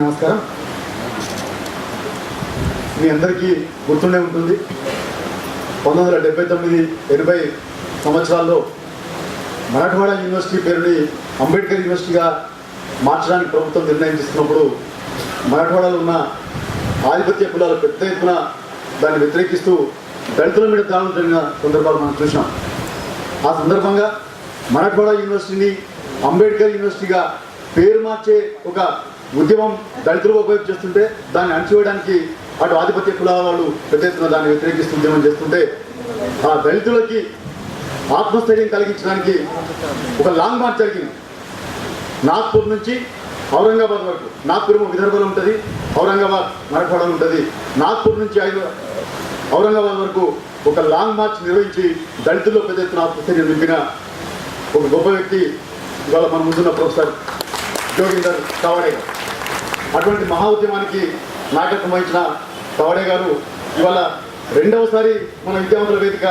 నమస్కారం. మీ అందరికీ గుర్తుండే ఉంటుంది 1979-80 సంవత్సరాల్లో మరాఠవాడా యూనివర్సిటీ పేరుని అంబేద్కర్ యూనివర్సిటీగా మార్చడానికి ప్రభుత్వం నిర్ణయం తీసుకున్నప్పుడు మరాఠవాడాలో ఉన్న ఆధిపత్య కులాలు పెద్ద ఎత్తున దాన్ని వ్యతిరేకిస్తూ దళితుల మీద దాడులు జరిగిన సందర్భాలు మనం చూసినాం. ఆ సందర్భంగా మరాఠవాడా యూనివర్సిటీని అంబేద్కర్ యూనివర్సిటీగా పేరు మార్చే ఒక ఉద్యమం దళితులు ఉపయోగం చేస్తుంటే దాన్ని అణచివేయడానికి అటు ఆధిపత్య కులాల వాళ్ళు పెద్ద ఎత్తున దాన్ని వ్యతిరేకిస్తూ ఉద్యమం చేస్తుంటే ఆ దళితులకి ఆత్మస్థైర్యం కలిగించడానికి ఒక లాంగ్ మార్చ్ జరిగింది. నాగ్పూర్ నుంచి ఔరంగాబాద్ వరకు. నాగ్పూర్ విదర్భలో ఉంటుంది, ఔరంగాబాద్ మరాఠవాడలో ఉంటుంది. నాగ్పూర్ నుంచి ఔరంగాబాద్ వరకు ఒక లాంగ్ మార్చ్ నిర్వహించి దళితుల్లో పెద్ద ఎత్తున ఆత్మస్థైర్యం నింపిన ఒక గొప్ప వ్యక్తి ఇవాళ మన ముందున్న ప్రొఫెసర్ జోగిందర్ కవాడే గారు. అటువంటి మహా ఉద్యమానికి నాయకత్వం వహించిన కవాడే గారు ఇవాళ రెండవసారి మన విద్యావంతుల వేదిక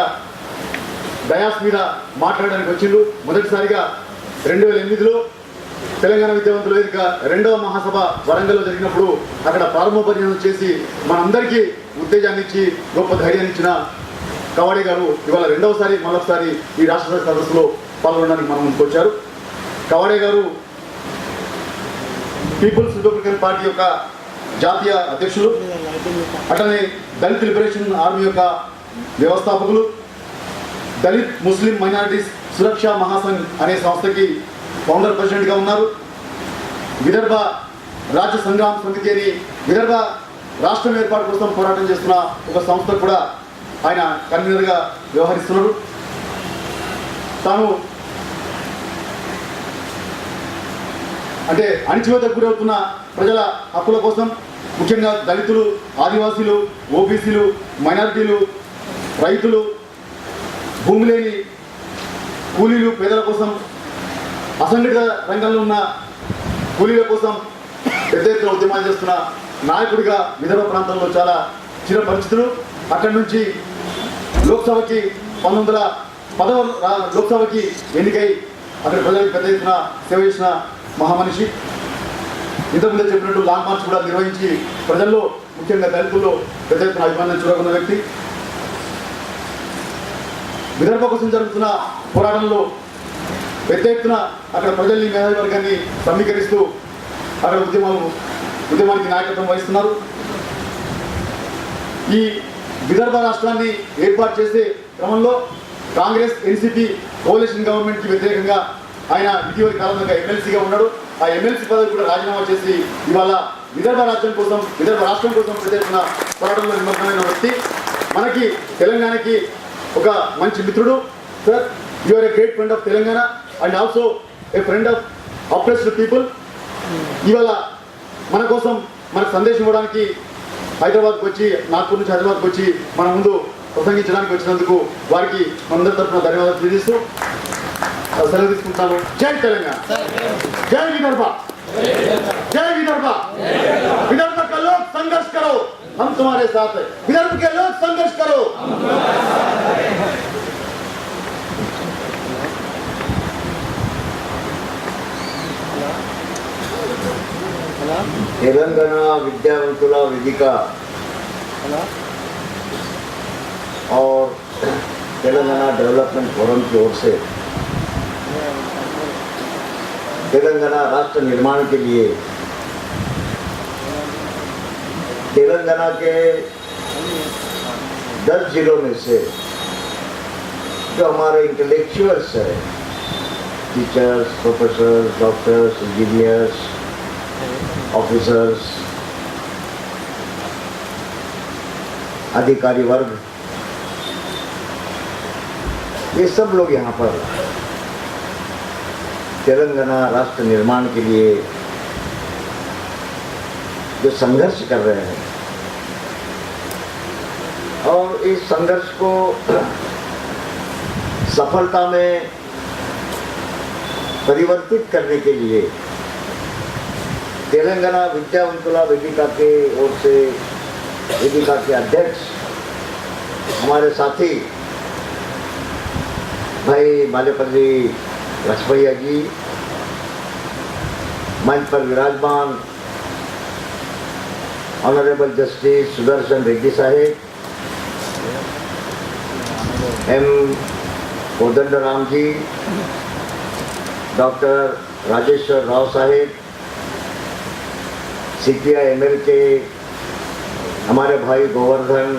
డయాస్ మీద మాట్లాడడానికి వచ్చిండు. మొదటిసారిగా 2008లో తెలంగాణ విద్యావంతుల వేదిక రెండవ మహాసభ వరంగల్లో జరిగినప్పుడు అక్కడ ప్రారంభోపన్యాసం చేసి మనందరికీ ఉత్తేజాన్ని ఇచ్చి గొప్ప ధైర్యాన్ని ఇచ్చిన కవాడే గారు ఇవాళ రెండవసారి మరొకసారి ఈ రాష్ట్ర సదస్సులో పాల్గొనడానికి మన ముందుకు వచ్చారు. కవాడే గారు పీపుల్స్ రిపబ్లికన్ పార్టీ యొక్క జాతీయ అధ్యక్షులు, అట్లనే దళిత్ లిబరేషన్ ఆర్మీ యొక్క వ్యవస్థాపకులు, దళిత్ ముస్లిం మైనారిటీస్ సురక్షా మహాసంఘ్ అనే సంస్థకి ఫౌండర్ ప్రెసిడెంట్గా ఉన్నారు. విదర్భ రాజ్య సంగ్రామ సమితి అని విదర్భ రాష్ట్రం ఏర్పాటు కోసం పోరాటం చేస్తున్న ఒక సంస్థ కూడా ఆయన కన్వీనర్గా వ్యవహరిస్తున్నారు. తాను అంటే అణచివేతకు గురవుతున్న ప్రజల హక్కుల కోసం, ముఖ్యంగా దళితులు, ఆదివాసీలు, ఓబీసీలు, మైనారిటీలు, రైతులు, భూమి లేని కూలీలు, పేదల కోసం, అసంఘటిత రంగంలో ఉన్న కూలీల కోసం పెద్ద ఎత్తున ఉద్యమాలు చేస్తున్న నాయకుడిగా విదర్భ ప్రాంతంలో చాలా చిరపరిచితులు. అక్కడి నుంచి లోక్సభకి 1910 లోక్సభకి ఎన్నికై అక్కడ ప్రజలకు పెద్ద ఎత్తున సేవ చేసిన మహామనిషి. ఇంతకుముందే చెప్పినట్టు లాంగ్ మార్చ్ కూడా నిర్వహించి ప్రజల్లో, ముఖ్యంగా దళితుల్లో పెద్ద ఎత్తున అభిమానం చూడకున్న వ్యక్తి. విదర్భ కోసం జరుగుతున్న పోరాటంలో పెద్ద ఎత్తున అక్కడ ప్రజల్ని, మేధావి వర్గాన్ని సమీకరిస్తూ అక్కడ ఉద్యమానికి నాయకత్వం వహిస్తున్నారు. ఈ విదర్భ రాష్ట్రాన్ని ఏర్పాటు చేసే క్రమంలో కాంగ్రెస్ ఎన్సీపీ కోalition గవర్నమెంట్కి వ్యతిరేకంగా ఆయన ఇటీవలి కాలంలో ఎమ్మెల్సీగా ఉన్నాడు. ఆ ఎమ్మెల్సీ పదవి కూడా రాజీనామా చేసి ఇవాళ విదర్భ రాష్ట్రం కోసం పెద్ద ఎత్తున పోరాటంలో నిమగ్నమైన వ్యక్తి. మనకి తెలంగాణకి ఒక మంచి మిత్రుడు. Sir, you are a great friend of Telangana and also a friend of oppressed people. ఇవాళ మన కోసం మనకు సందేశం ఇవ్వడానికి హైదరాబాద్కి వచ్చి, నాగ్పూర్ నుంచి హైదరాబాద్కి వచ్చి మన ముందు ప్రసంగించడానికి వచ్చినందుకు వారికి మనందరి తరఫున ధన్యవాదాలు తెలియజేస్తూ సెలవు తీసుకుంటాను. జై తెలంగాణ, జై విదర్భ, जय विदर्भ, विदर्भ का लोग संघर्ष करो, हम तुम्हारे साथ हैं. विदर्भ के लोग संघर्ष करो, तेलंगाना विद्यावंतुला वेदिका और तेलंगाना डेवलपमेंट फोरम की ओर से तेलंगाना राष्ट्र निर्माण के लिए तेलंगाना के 10 जिलों में से जो हमारे इंटेलेक्चुअल्स है, teachers, professors, doctors, engineers, officers, अधिकारी वर्ग, ये सब लोग यहाँ पर तेलंगाना राष्ट्र निर्माण के लिए जो संघर्ष कर रहे हैं और इस संघर्ष को सफलता में परिवर्तित करने के लिए तेलंगाना विद्यावंतुला वेदिका के ओर से वेदिका के अध्यक्ष हमारे साथी भाई मालेपल्ली लक्ष्मैया जी, मंच पर विराजमान Honorable Justice Sudarshan Reddy Sahib, M. Kodandaram ji, Dr. Rajeshwar Rao Sahib, CPI ML के हमारे भाई गोवर्धन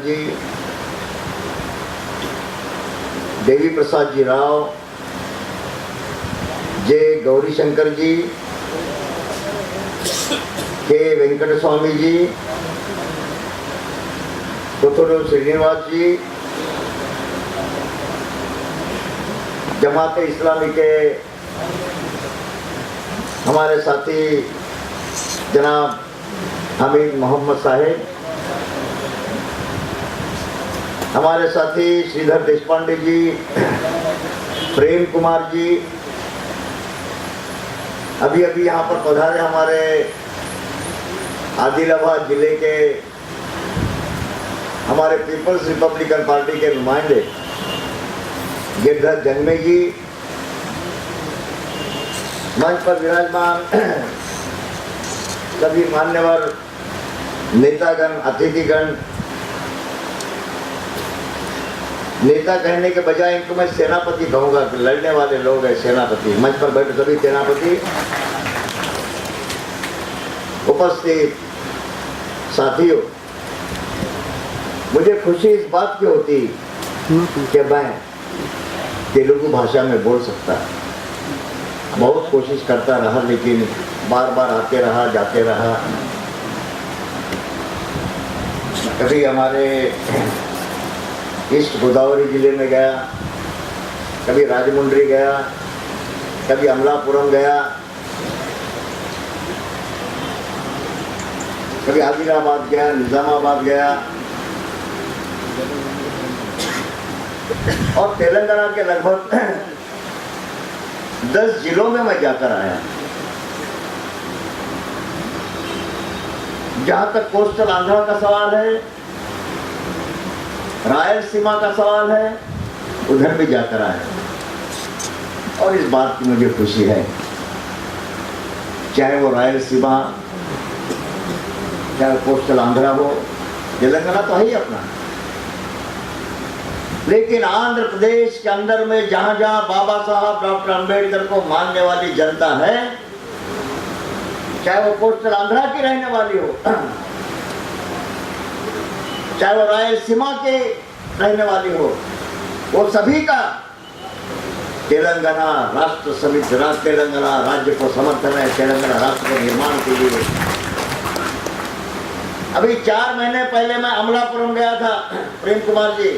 जी, देवी प्रसाद जी राव, जे गौरी शंकर जी, के वेंकट स्वामी जी, कोथुरु श्रीनिवास जी, जमात इस्लामी के हमारे साथी जनाब हमीद मोहम्मद साहिब, हमारे साथी श्रीधर देशपांडे जी, प्रेम कुमार जी, अभी अभी यहाँ पर पधारे हमारे आदिलाबाद जिले के हमारे पीपल्स रिपब्लिकन पार्टी के नुमाइंदे गिरधर जंगमे जी, मंच पर विराजमान सभी मान्यवर नेतागण, अतिथिगण, नेता कहने के बजाय इनको मैं सेनापति कहूंगा कि लड़ने वाले लोग हैं सेनापति। मंच पर बैठे सभी सेनापति, उपस्थित साथियों, मुझे खुशी इस बात की होती कि मैं तेलुगु भाषा में बोल सकता। बहुत कोशिश करता रहा लेकिन बार बार आते रहा जाते रहा। कभी हमारे ईस्ट गोदावरी जिले में गया, कभी राजमुंड्री गया, कभी अमलापुरम गया, कभी आदिलाबाद गया, निजामाबाद गया और तेलंगाना के लगभग 10 जिलों में मैं जाकर आया। जहां तक कोस्टल आंध्रा का सवाल है, रायलसीमा का सवाल है, उधर भी जाकर आया और इस बात की मुझे खुशी है, चाहे वो रायलसीमा, चाहे कोस्टल आंध्रा हो, तेलंगाना तो है ही अपना, लेकिन आंध्र प्रदेश के अंदर में जहां जहां बाबा साहब डॉक्टर अंबेडकर को मानने वाली जनता है, चाहे वो कोस्टल आंध्रा की रहने वाली हो, चाहे वो रायलसीमा के रहने वाली हो, वो सभी का तेलंगाना राष्ट्र समिति, तेलंगाना राज्य को समर्थन है, तेलंगाना राष्ट्र के निर्माण के लिए। अभी 4 महीने पहले मैं अमलापुरम गया था, प्रेम कुमार जी,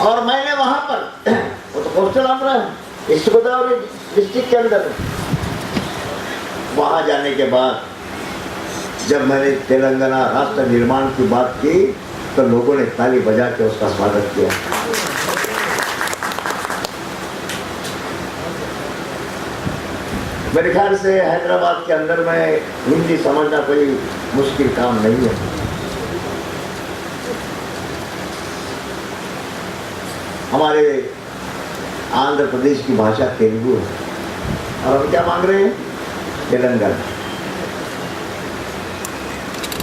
और मैंने वहां पर, वो तो कोस्टल आंध्रा है, ईस्ट गोदावरी डिस्ट्रिक्ट के अंदर, वहां जाने के बाद जब मैंने तेलंगाना राष्ट्र निर्माण की बात की तो लोगों ने ताली बजा के उसका स्वागत किया। मेरे ख्याल से हैदराबाद के अंदर में हिंदी समझना कोई मुश्किल काम नहीं है। हमारे आंध्र प्रदेश की भाषा तेलुगु है और हम क्या मांग रहे हैं? तेलंगाना।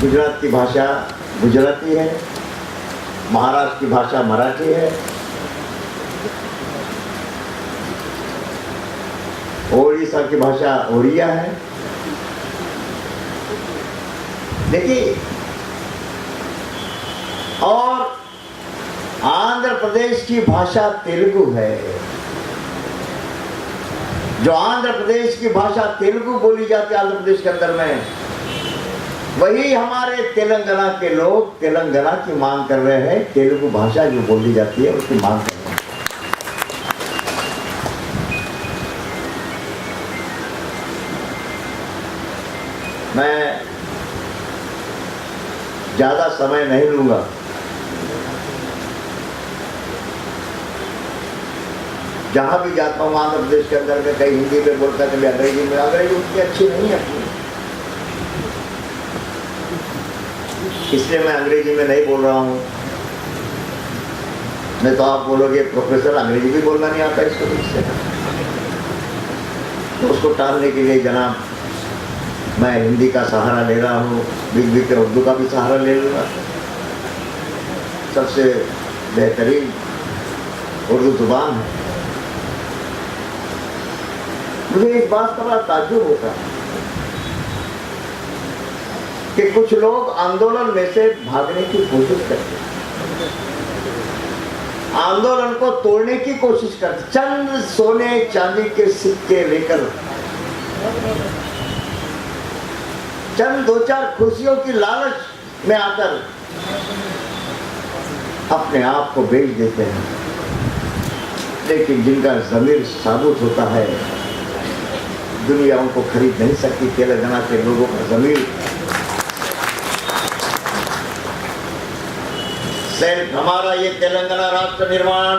गुजरात की भाषा गुजराती है, महाराष्ट्र की भाषा मराठी है, ओडिशा की भाषा ओडिया है। देखिए, और आंध्र प्रदेश की भाषा तेलुगु है। जो आंध्र प्रदेश की भाषा तेलुगु बोली जाती है आंध्र प्रदेश के अंदर में, वही हमारे तेलंगाना के लोग तेलंगाना की मांग कर रहे हैं। तेलुगु भाषा जो बोली जाती है उसकी मांग कर रहे हैं। मैं ज्यादा समय नहीं लूंगा। जहां भी जाता हूँ आंध्र प्रदेश के अंदर में, कहीं हिंदी में बोलता है, कभी अंग्रेजी में। अंग्रेजी उतनी अच्छी नहीं है अपनी, इसलिए मैं अंग्रेजी में नहीं बोल रहा हूँ। नहीं तो आप बोलोगे प्रोफेसर अंग्रेजी भी बोलना नहीं आता इसको, इससे तो उसको टालने के लिए जनाब मैं हिंदी का सहारा ले रहा हूँ, बीच बीच में उर्दू का भी सहारा ले लूँगा। सबसे बेहतरीन उर्दू जुबान है। मुझे इस बात का बड़ा ताज्जुब होता है कि कुछ लोग आंदोलन में से भागने की कोशिश करते हैं, आंदोलन को तोड़ने की कोशिश करते, चंद सोने चांदी के सिक्के लेकर, चंद दो चार खुशियों की लालच में आकर अपने आप को बेच देते हैं। लेकिन जिनका ज़मीर साबुत होता है, दुनिया उनको खरीद नहीं सकती। तेलंगाना के लोगों का ज़मीर, सेल्फ, हमारा ये तेलंगाना राष्ट्र निर्माण,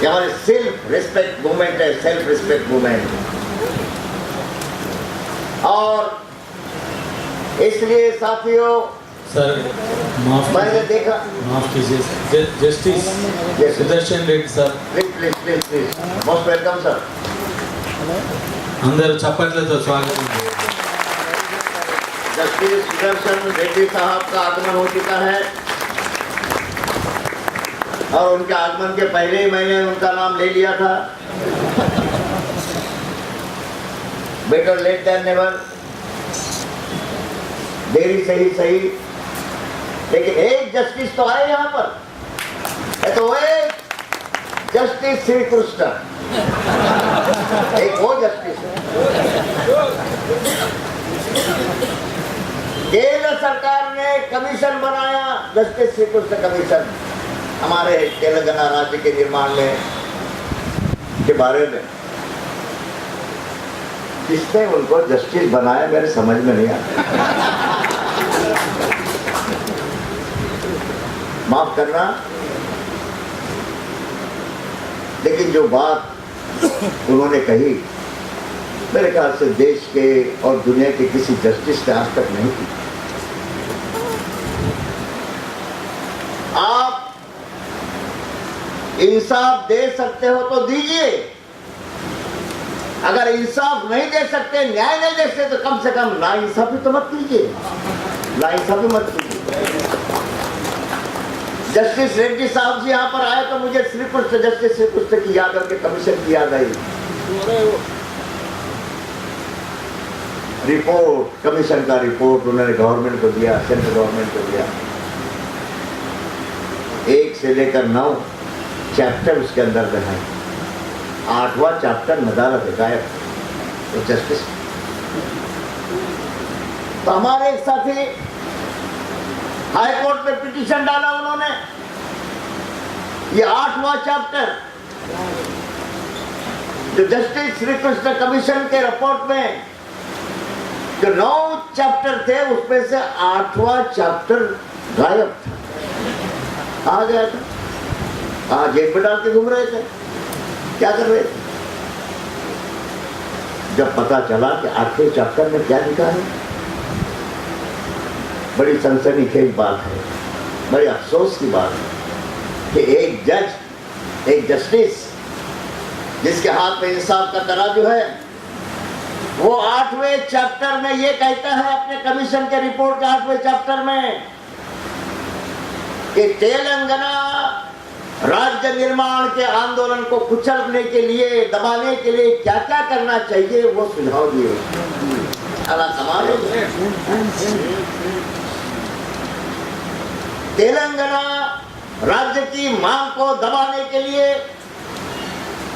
ये हमारे सेल्फ रिस्पेक्ट मूवमेंट है, सेल्फ रिस्पेक्ट मूवमेंट। और इसलिए साथियों, सर मैंने देखा, माफ कीजिए, justice Sudarshan Reddy sir, please please please please, most welcome sir. अंदर चप्पटलతో स्वागत। जस्टिस सुदर्शन रेड्डी साहब का आगमन हो चुका है और उनके आगमन के पहले ही मैंने उनका नाम ले लिया था। बेटर लेट देन नेवर, देरी से ही सही। लेकिन एक जस्टिस तो आए यहाँ पर, तो एक जस्टिस श्री कृष्ण, एक वो जस्टिस है। केंद्र सरकार ने कमीशन बनाया, जस्टिस श्री कृष्ण कमीशन, हमारे तेलंगाना राज्य के निर्माण में के बारे में। किसने उनको जस्टिस बनाया मेरे समझ में नहीं आता। माफ करना, लेकिन जो बात उन्होंने कही मेरे ख्याल से देश के और दुनिया के किसी जस्टिस ने आज तक नहीं की। आप इंसाफ दे सकते हो तो दीजिए, अगर इंसाफ नहीं दे सकते, न्याय नहीं दे सकते, तो कम से कम नाइंसाफी तो मत कीजिए, नाइंसाफी मत कीजिए। जस्टिस रेड्डी साहब जी यहाँ पर आए तो मुझे श्री कृष्ण, जस्टिस श्री कृष्ण की याद करके कमीशन की याद आई। रिपोर्ट, कमीशन का रिपोर्ट उन्होंने गवर्नमेंट को दिया, सेंट्रल गवर्नमेंट को दिया। 1 से लेकर 9 चैप्टर उसके अंदर में है। 8वां चैप्टर नदारत है, गायब तो जस्टिस। तो हमारे एक साथी हाई कोर्ट में पिटीशन डाला उन्होंने, ये 8वां चैप्टर जो जस्टिस श्री कृष्ण कमीशन के रिपोर्ट में जो 9 चैप्टर थे, उसमें से 8वां चैप्टर गायब था, आ गया था। हाँ, जेब में डाल के घूम रहे थे, क्या कर रहे थे? जब पता चला कि 8वें चैप्टर में क्या लिखा है, बड़ी सनसनीखेज बात है, बड़े अफसोस की बात है कि एक जज, एक जस्टिस जिसके हाथ में इंसाफ का तराजू है, वो 8वें चैप्टर में ये कहता है अपने कमीशन के रिपोर्ट के 8वें चैप्टर में कि तेलंगाना राज्य निर्माण के आंदोलन को कुचलने के लिए, दबाने के लिए क्या क्या करना चाहिए, वो सुझाव दिए। तेलंगाना राज्य की मांग को दबाने के लिए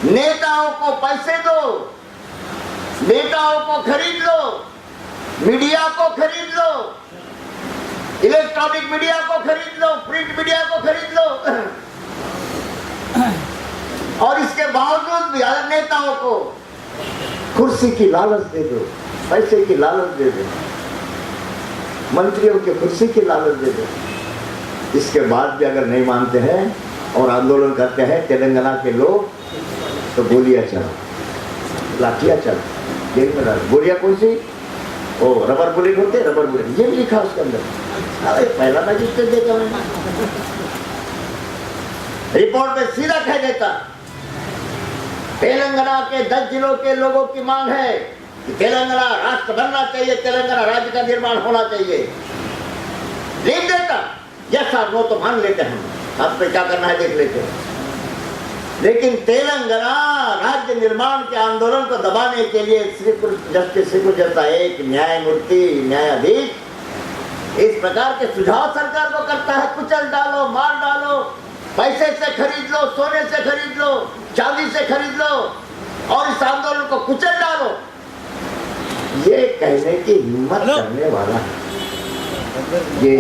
नेताओं को पैसे दो, नेताओं को खरीद लो, मीडिया को खरीद लो, इलेक्ट्रॉनिक मीडिया को खरीद लो, प्रिंट मीडिया को खरीद लो, और इसके बावजूद भी अगर नेताओं को कुर्सी की लालच दे दो, पैसे की लालच दे दो, मंत्रियों की कुर्सी की लालच दे दो, इसके बाद भी अगर नहीं मानते हैं और आंदोलन करते हैं तेलंगाना के लोग, तो गोलियां चलो, लाठियां चलो, जेल में डालो। गोलियां कौन सी? ओ रबर बुलेट होते, रबर बुलेट, ये भी लिखा उसके अंदर। अरे पहला मैजिस्ट्रेट देखा मैंने, रिपोर्ट में सीधा कह देता तेलंगाना के 10 जिलों के लोगों की मांग है कि तेलंगाना राष्ट्र बनना चाहिए, तेलंगाना राज्य का निर्माण होना चाहिए, लिख देता, यस और नो तो मान लेते हम, आप पे क्या करना है देख लेते। लेकिन तेलंगाना राज्य निर्माण के आंदोलन को दबाने के लिए जस्टिस श्री कृष्ण जैसा एक न्यायमूर्ति, न्यायाधीश इस प्रकार के सुझाव सरकार को करता है, कुचल डालो, मार डालो, पैसे से खरीद लो, सोने से खरीद लो, चांदी से खरीद लो और इस आंदोलन को कुचल डालो, ये कहने की हिम्मत करने वाला है ये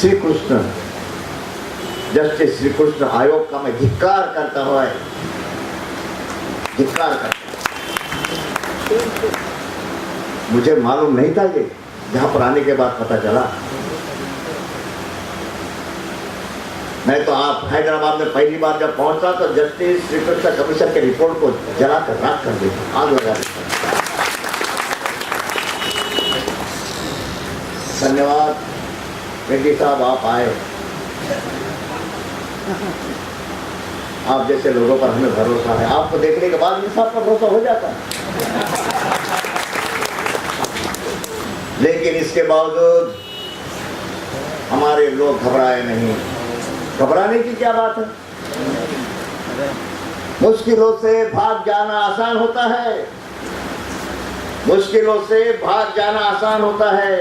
श्री कृष्ण, जस्टिस श्री कृष्ण आयोग का मैं धिक्कार करता हुआ है, धिक्कार करता। मुझे मालूम नहीं था ये, जहां पर आने के बाद पता चला। मैं तो आप हैदराबाद में पहली बार जब पहुंचा तो जस्टिस श्री कृष्ण कमीशन के रिपोर्ट को जलाकर राख कर देता, आग लगा देता। धन्यवाद रेड्डी साहब, आप आए। आप जैसे लोगों पर हमें भरोसा है, आपको देखने के बाद इंसाफ का भरोसा हो जाता है। लेकिन इसके बावजूद हमारे लोग घबराए नहीं। घबराने की क्या बात है? मुश्किलों से भाग जाना आसान होता है, मुश्किलों से भाग जाना आसान होता है।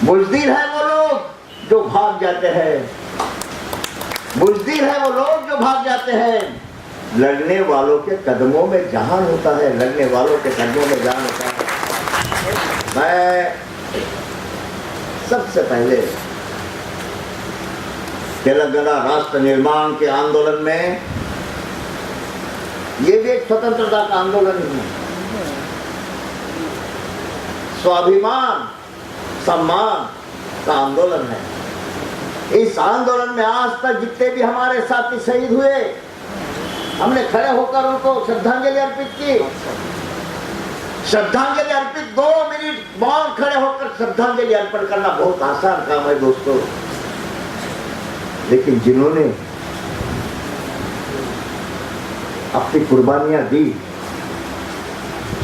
बुज़दिल है वो लोग जो भाग जाते हैं, बुज़दिल है वो लोग जो भाग जाते हैं। लड़ने वालों के कदमों में जान होता है, लड़ने वालों के कदमों में जान होता है। मैं सबसे पहले तेलंगाना राष्ट्र निर्माण के आंदोलन में, ये भी एक स्वतंत्रता का आंदोलन है, स्वाभिमान सम्मान का आंदोलन है। इस आंदोलन में आज तक जितने भी हमारे साथी शहीद हुए, हमने खड़े होकर उनको श्रद्धांजलि अर्पित की। श्रद्धांजलि अर्पित 2 मिनट मौन खड़े होकर श्रद्धांजलि अर्पण करना बहुत आसान काम है दोस्तों, लेकिन जिन्होंने अपनी कुर्बानियां दी,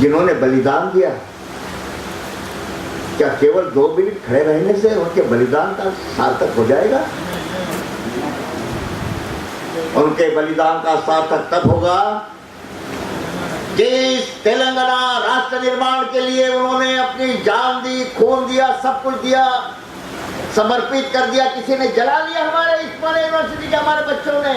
जिन्होंने बलिदान दिया, क्या केवल 2 मिनट खड़े रहने से उनके बलिदान का सार्थक हो जाएगा? उनके बलिदान का सार्थक तब होगा जिस तेलंगाना राष्ट्र निर्माण के लिए उन्होंने अपनी जान दी, खून दिया, सब कुछ दिया, समर्पित कर दिया। किसी ने जला लिया, हमारे उस्मानिया यूनिवर्सिटी के हमारे बच्चों ने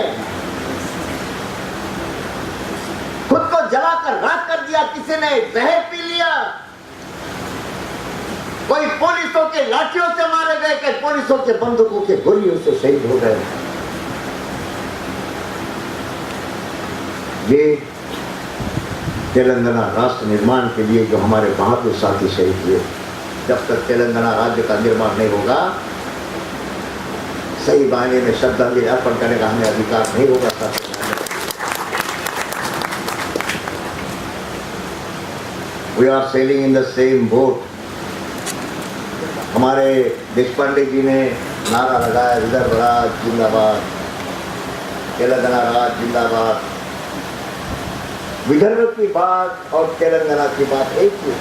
खुद को जलाकर राख कर दिया, किसी ने जहर पी लिया, कोई पुलिसों के लाठियों से मारे गए, कई पुलिसों के बंदूकों के गोलियों से शहीद हो गए। ये तेलंगाना राष्ट्र निर्माण के लिए जो हमारे बहादुर साथी शहीद हुए, जब तक तेलंगाना राज्य का निर्माण नहीं होगा, सही मायने में श्रद्धांजलि अर्पण करने का हमें अधिकार नहीं होगा। साथी, we are sailing in the same boat. हमारे देशपांडे जी ने नारा लगाया, विदर्भ राज जिंदाबाद, तेलंगाना राज जिंदाबाद। विदर्भ की बात और तेलंगाना की बात एक ही है।